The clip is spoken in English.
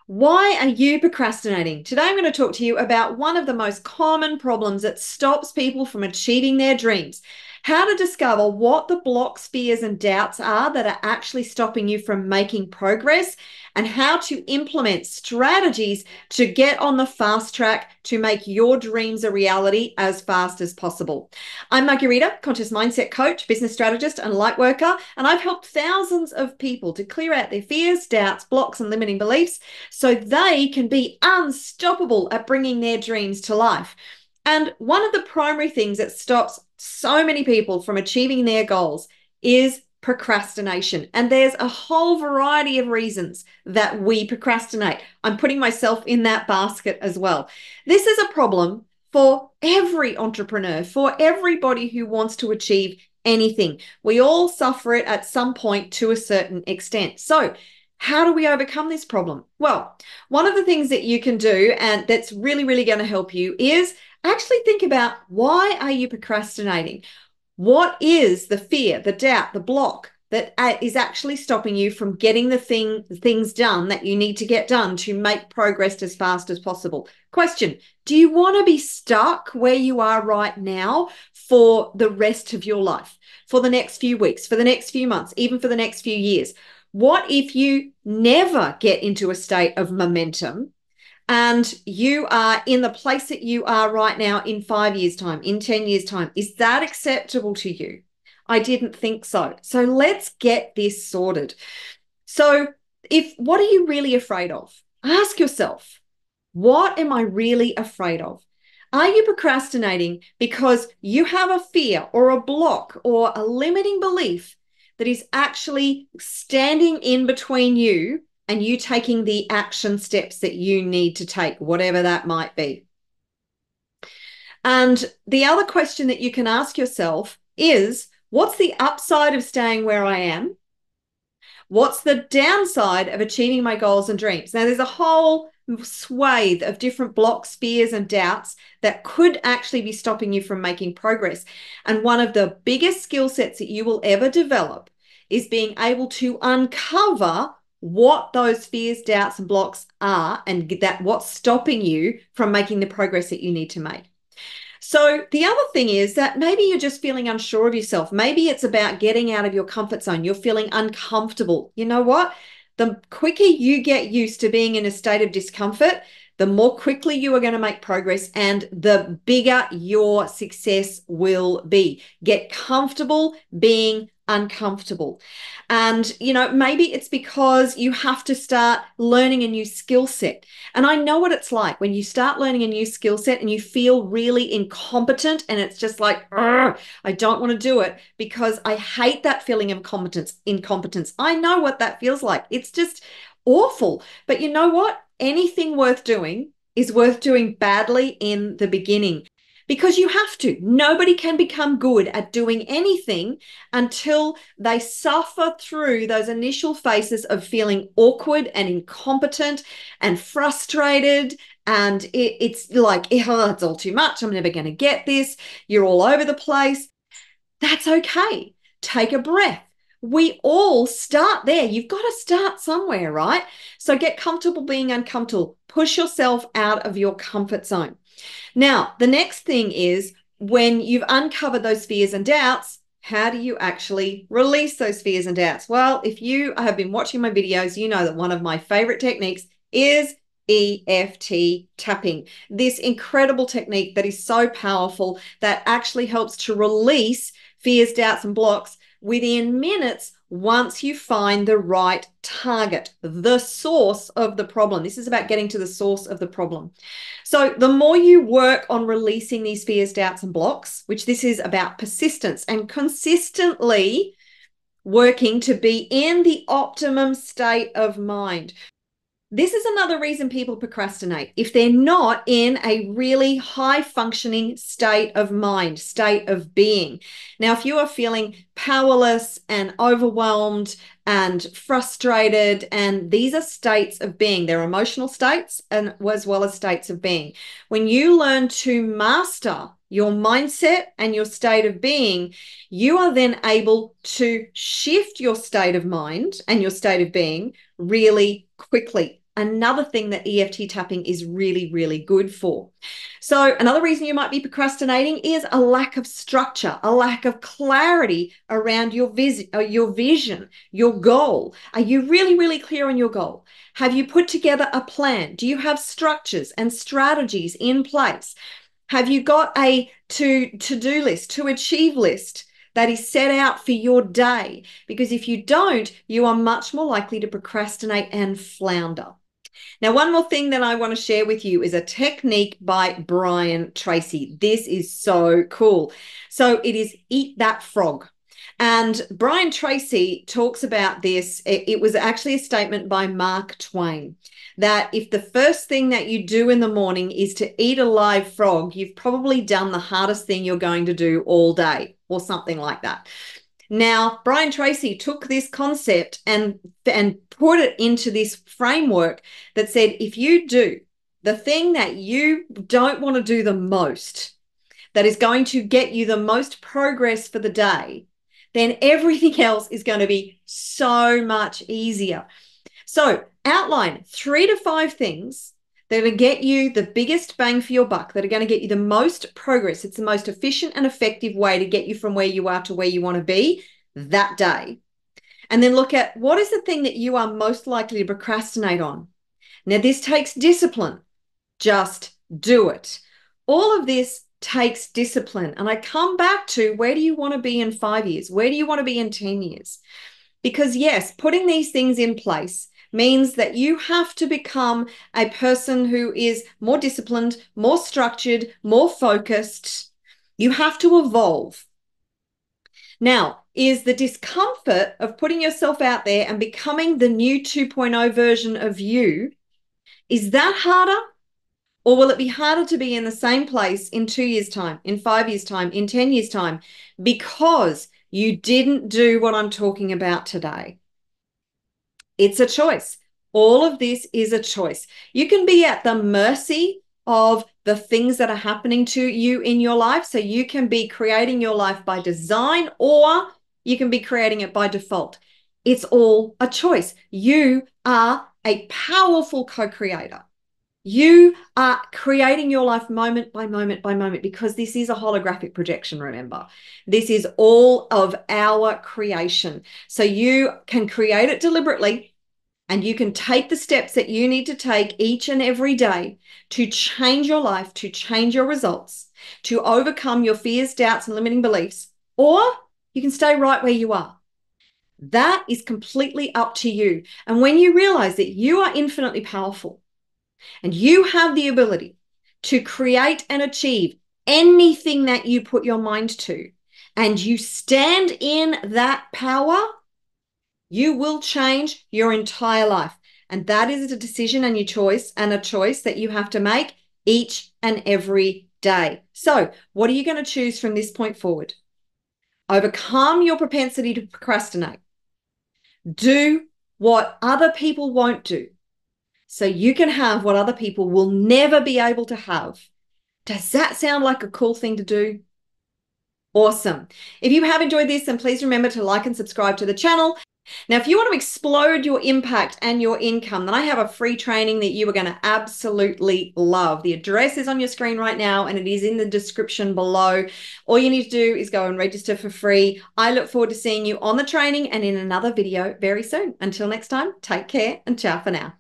Why are you procrastinating? Today, I'm going to talk to you about one of the most common problems that stops people from achieving their dreams. How to discover what the blocks, fears, and doubts are that are actually stopping you from making progress, and how to implement strategies to get on the fast track to make your dreams a reality as fast as possible. I'm Marguerita, conscious mindset coach, business strategist, and light worker, and I've helped thousands of people to clear out their fears, doubts, blocks, and limiting beliefs so they can be unstoppable at bringing their dreams to life. And one of the primary things that stops so many people from achieving their goals is procrastination. And there's a whole variety of reasons that we procrastinate. I'm putting myself in that basket as well. This is a problem for every entrepreneur, for everybody who wants to achieve anything. We all suffer it at some point to a certain extent. So, how do we overcome this problem? Well, one of the things that you can do, and that's really, really going to help you, is actually think about, why are you procrastinating? What is the fear, the doubt, the block that is actually stopping you from getting the things done that you need to get done to make progress as fast as possible? Question: do you want to be stuck where you are right now for the rest of your life, for the next few weeks, for the next few months, even for the next few years? What if you never get into a state of momentum and you are in the place that you are right now in 5 years' time, in 10 years' time? Is that acceptable to you? I didn't think so. So let's get this sorted. So what are you really afraid of? Ask yourself, what am I really afraid of? Are you procrastinating because you have a fear or a block or a limiting belief that is actually standing in between you and you taking the action steps that you need to take, whatever that might be? And the other question that you can ask yourself is, what's the upside of staying where I am? What's the downside of achieving my goals and dreams? Now, there's a whole swathe of different blocks, fears, and doubts that could actually be stopping you from making progress. And one of the biggest skill sets that you will ever develop is being able to uncover what those fears, doubts, and blocks are, and that what's stopping you from making the progress that you need to make. So the other thing is that maybe you're just feeling unsure of yourself. Maybe it's about getting out of your comfort zone. You're feeling uncomfortable. You know what? The quicker you get used to being in a state of discomfort, the more quickly you are going to make progress and the bigger your success will be. Get comfortable being uncomfortable. And, maybe it's because you have to start learning a new skill set. And I know what it's like when you start learning a new skill set and you feel really incompetent, and it's just like, I don't want to do it because I hate that feeling of incompetence. I know what that feels like. It's just awful. But you know what? Anything worth doing is worth doing badly in the beginning, because you have to. Nobody can become good at doing anything until they suffer through those initial phases of feeling awkward and incompetent and frustrated. And it's like, oh, it's all too much. I'm never going to get this. You're all over the place. That's okay. Take a breath. We all start there. You've got to start somewhere, right? So get comfortable being uncomfortable. Push yourself out of your comfort zone. Now, the next thing is, when you've uncovered those fears and doubts, how do you actually release those fears and doubts? Well, if you have been watching my videos, you know that one of my favorite techniques is EFT tapping. This incredible technique that is so powerful that actually helps to release fears, doubts, and blocks within minutes once you find the right target, the source of the problem. This is about getting to the source of the problem. So the more you work on releasing these fears, doubts, and blocks, which this is about persistence and consistently working to be in the optimum state of mind. This is another reason people procrastinate. If they're not in a really high functioning state of mind, state of being. Now, if you are feeling powerless and overwhelmed and frustrated, and these are states of being, they're emotional states and as well as states of being. When you learn to master your mindset and your state of being, you are then able to shift your state of mind and your state of being really quickly. another thing that EFT tapping is really, really good for. So another reason you might be procrastinating is a lack of structure, a lack of clarity around your vision, your goal. Are you really, really clear on your goal? Have you put together a plan? Do you have structures and strategies in place? Have you got a to-do list, to achieve list that is set out for your day? Because if you don't, you are much more likely to procrastinate and flounder. Now, one more thing that I want to share with you is a technique by Brian Tracy. This is so cool. So it is eat that frog. And Brian Tracy talks about this. It was actually a statement by Mark Twain that if the first thing that you do in the morning is to eat a live frog, you've probably done the hardest thing you're going to do all day, or something like that. Now, Brian Tracy took this concept and put it into this framework that said, if you do the thing that you don't want to do the most, that is going to get you the most progress for the day, then everything else is going to be so much easier. So outline 3 to 5 things that are going to get you the biggest bang for your buck, that are going to get you the most progress. It's the most efficient and effective way to get you from where you are to where you want to be that day. And then look at what is the thing that you are most likely to procrastinate on. Now, this takes discipline. Just do it. All of this takes discipline. And I come back to, where do you want to be in 5 years? Where do you want to be in 10 years? Because yes, putting these things in place means that you have to become a person who is more disciplined, more structured, more focused. You have to evolve. Now, is the discomfort of putting yourself out there and becoming the new 2.0 version of you, is that harder? Or will it be harder to be in the same place in 2 years' time, in 5 years' time, in 10 years' time, because you didn't do what I'm talking about today? It's a choice. All of this is a choice. You can be at the mercy of the things that are happening to you in your life. So you can be creating your life by design, or you can be creating it by default. It's all a choice. You are a powerful co-creator. You are creating your life moment by moment by moment, because this is a holographic projection, remember. This is all of our creation. So you can create it deliberately, and you can take the steps that you need to take each and every day to change your life, to change your results, to overcome your fears, doubts, and limiting beliefs, or you can stay right where you are. That is completely up to you. And when you realize that you are infinitely powerful, and you have the ability to create and achieve anything that you put your mind to, and you stand in that power, you will change your entire life. And that is a decision and your choice, and a choice that you have to make each and every day. So what are you going to choose from this point forward? Overcome your propensity to procrastinate. Do what other people won't do, so you can have what other people will never be able to have. Does that sound like a cool thing to do? Awesome. If you have enjoyed this, then please remember to like and subscribe to the channel. Now, if you want to explode your impact and your income, then I have a free training that you are going to absolutely love. The address is on your screen right now, and it is in the description below. All you need to do is go and register for free. I look forward to seeing you on the training and in another video very soon. Until next time, take care and ciao for now.